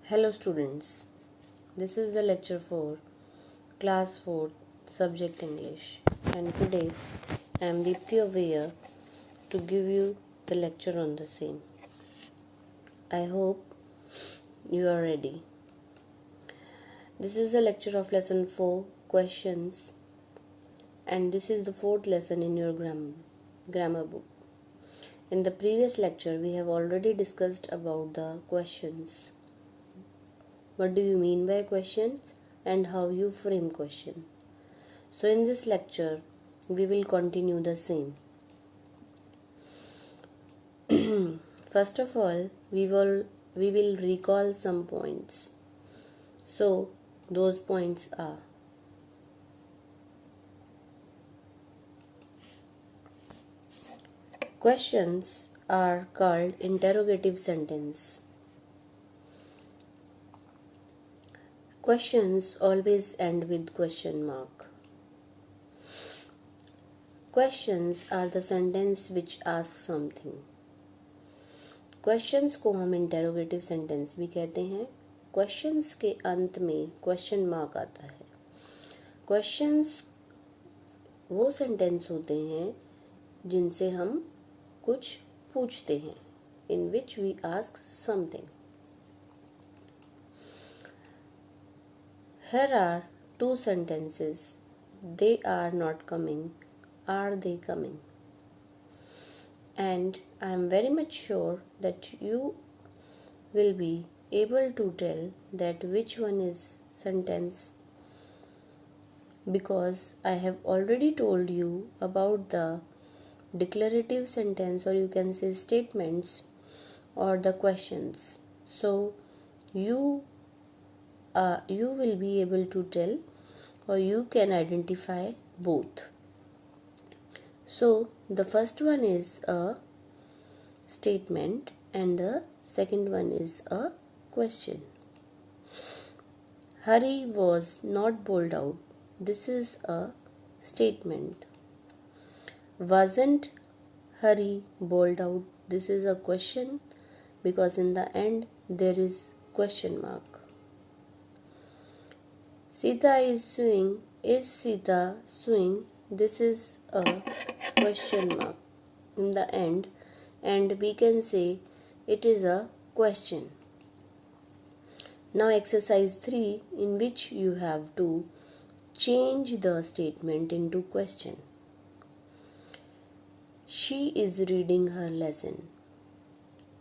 Hello students, this is the lecture for class 4 subject English, and today I am Deepthi over here to give you the lecture on the same. I hope you are ready. This is the lecture of lesson 4 questions, and this is the fourth lesson in your grammar book. In the previous lecture we have already discussed about the questions. What do you mean by questions and how you frame question? So in this lecture we will continue the same. First of all, we will recall some points. So those points are: questions are called interrogative sentence. Questions always end with question mark. Questions are the sentence which asks something. Questions को हम interrogative sentence भी कहते हैं. Questions के अंत में question mark आता है. क्वेश्चंस वो सेंटेंस होते हैं जिनसे हम कुछ पूछते हैं, in which we ask something. Here are two sentences. They are not coming. Are they coming? And I am very much sure that you will be able to tell that which one is sentence, because I have already told you about the declarative sentence, or you can say statements, or the questions. So you will be able to tell, or you can identify both. So the first one is a statement and the second one is a question. Hari was not bowled out. This is a statement. Wasn't Hari bowled out? This is a question, because in the end there is question mark. Sita is suing. Is Sita suing? This is a question mark in the end, and we can say it is a question. Now exercise 3, in which you have to change the statement into question. She is reading her lesson,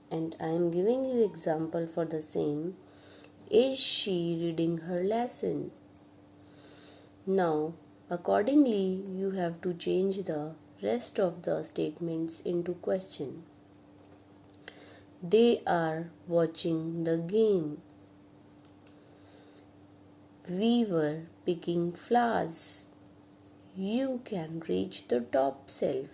and I am giving you example for the same. Is she reading her lesson? Now accordingly you have to change the rest of the statements into question. They are watching the game. We were picking flowers. You can reach the top shelf.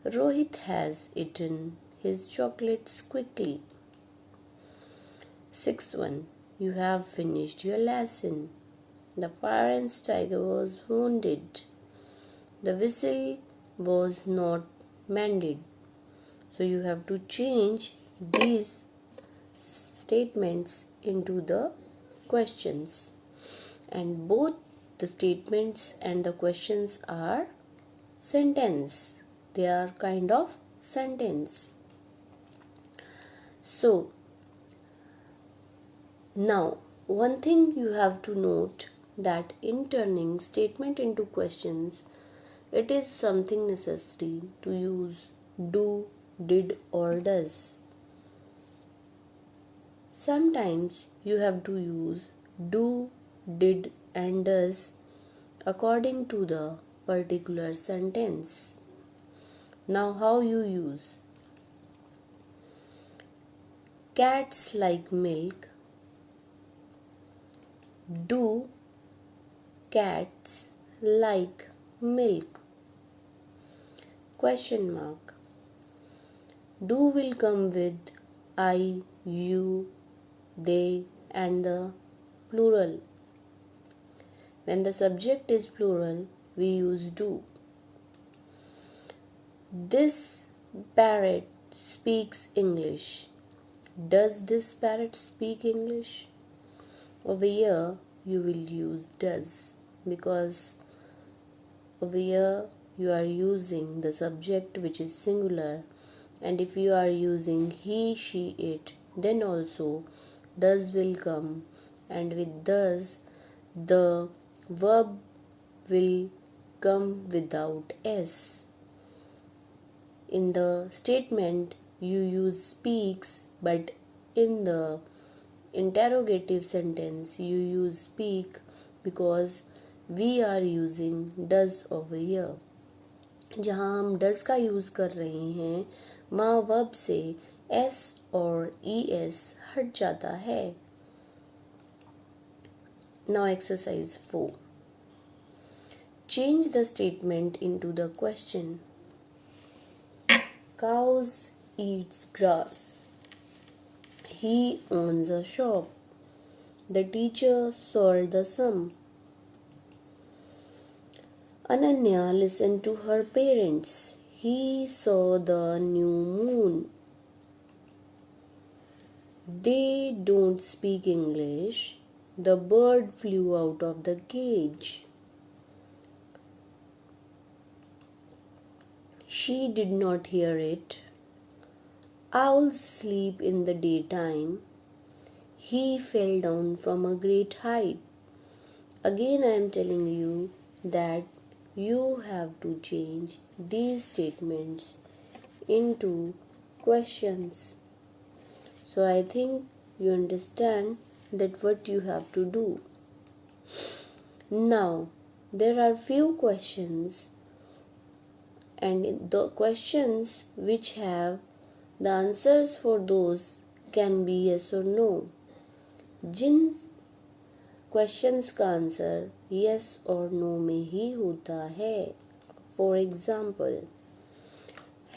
Rohit has eaten his chocolates quickly. Sixth one, you have finished your lesson. The fire tiger was wounded. The whistle was not mended. So you have to change these statements into the questions. And both the statements and the questions are sentence. They are kind of sentence. So now one thing you have to note, that in turning statement into questions, it is something necessary to use do, did or does. Sometimes you have to use do, did and does according to the particular sentence. Now how you use? Cats like milk. Do cats like milk? Question mark. Do will come with I, you, they and the plural. When the subject is plural, we use do. This parrot speaks English. Does this parrot speak English? Over here you will use does, because over here you are using the subject which is singular, and if you are using he, she, it, then also does will come, and with does the verb will come without s. In the statement you use speaks, but in the interrogative sentence you use speak because we are using does over here. जहाँ हम does का use कर रहे हैं वहाँ verb से s और es हट जाता है. Now exercise 4. Change the statement into the question. Cows eats grass. He owns a shop. The teacher solved the sum. Ananya listened to her parents. He saw the new moon. They don't speak English. The bird flew out of the cage. She did not hear it. Owls sleep in the daytime. He fell down from a great height. Again, I am telling you that you have to change these statements into questions. So I think you understand that what you have to do. Now, there are few questions, and the questions which have the answers for those can be yes or no. जिन questions का answer yes और no में ही होता है. For example,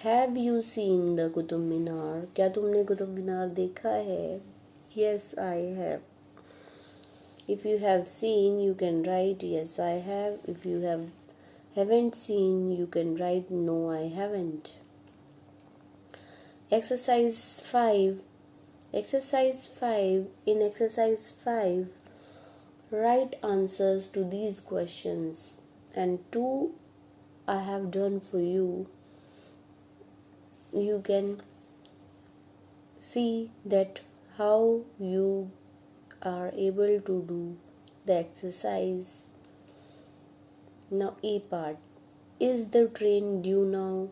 have you seen the Qutub Minar? क्या तुमने कुतुब मीनार देखा है? Yes, I have. If you have seen, you can write yes, I have. If you haven't seen, you can write no, I haven't. Exercise 5. In exercise 5, write answers to these questions, and 2 I have done for you. You can see that how you are able to do the exercise. Now A part. Is the train due now?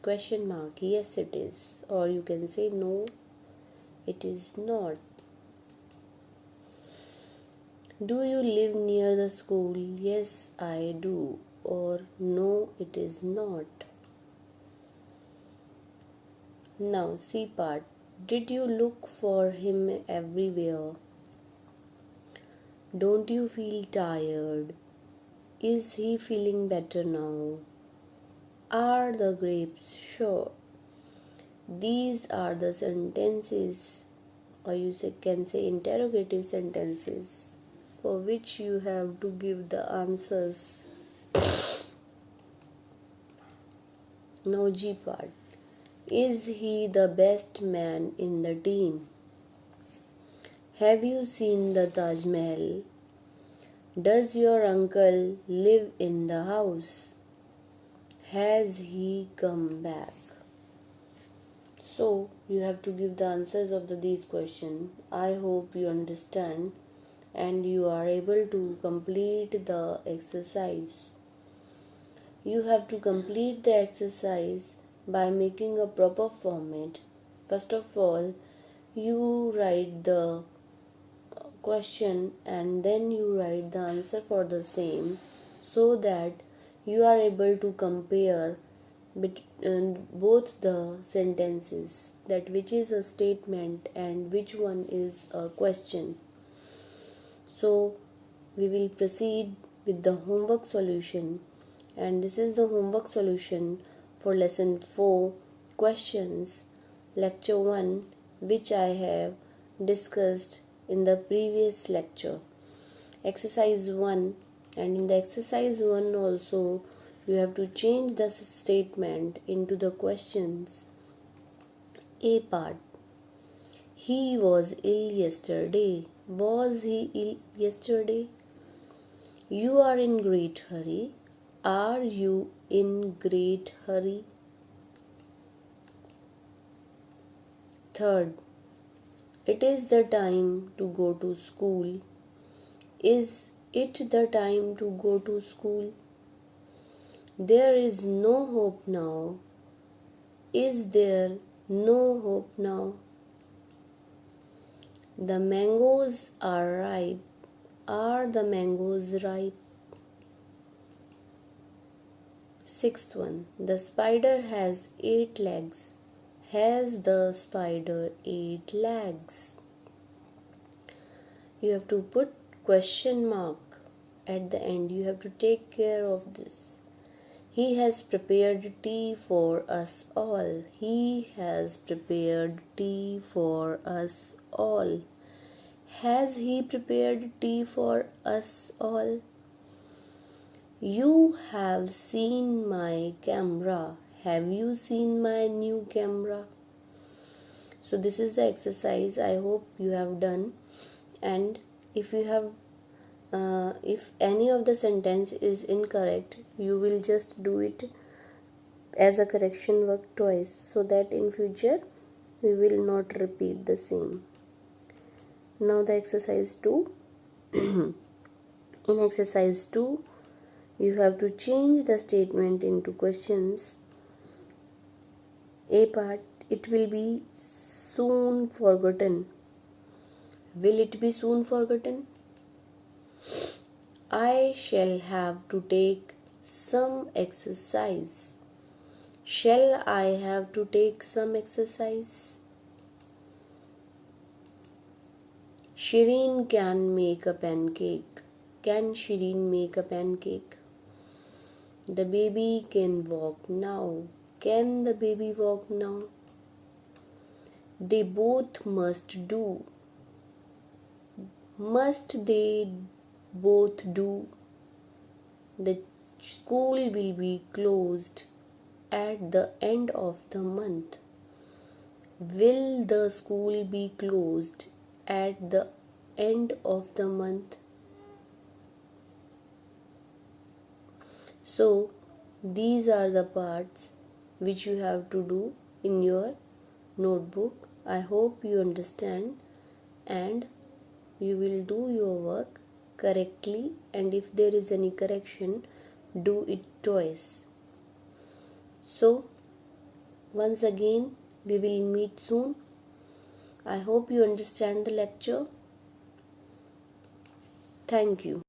Question mark. Yes, it is. Or you can say no, it is not. Do you live near the school? Yes, I do. Or no, it is not. Now C part. Did you look for him everywhere? Don't you feel tired? Is he feeling better now? Are the grapes sure? These are the sentences, or you can say interrogative sentences, for which you have to give the answers. Now G part. Is he the best man in the team? Have you seen the Taj Mahal? Does your uncle live in the house? Has he come back? So you have to give the answers of these questions. I hope you understand and you are able to complete the exercise. You have to complete the exercise by making a proper format. First of all, you write the question and then you write the answer for the same, so that you are able to compare both the sentences, that which is a statement and which one is a question. So we will proceed with the homework solution, and this is the homework solution for lesson 4 questions, lecture 1, which I have discussed in the previous lecture. Exercise 1, and in the exercise 1 also you have to change the statement into the questions. A part. He was ill yesterday. Was he ill yesterday? You are in great hurry. Are you in great hurry? Third, it is the time to go to school. Is it the time to go to school? There is no hope now. Is there no hope now? The mangoes are ripe. Are the mangoes ripe? Sixth one. The spider has 8 legs. Has the spider 8 legs? You have to put question mark at the end. You have to take care of this. He has prepared tea for us all. He has prepared tea for us all. Has he prepared tea for us all? You have seen my camera. Have you seen my new camera? So this is the exercise. I hope you have done. And if you have if any of the sentence is incorrect, you will just do it as a correction work twice, so that in future we will not repeat the same. Now the exercise 2. In exercise 2, you have to change the statement into questions. A part, it will be soon forgotten. Will it be soon forgotten? I shall have to take some exercise. Shall I have to take some exercise? Shireen can make a pancake. Can Shireen make a pancake? The baby can walk now. Can the baby walk now? They both must do. Must they both do? The school will be closed at the end of the month. Will the school be closed at the end of the month? So, these are the parts which you have to do in your notebook. I hope you understand and you will do your work correctly, and if there is any correction, do it twice. So, once again, we will meet soon. I hope you understand the lecture. Thank you.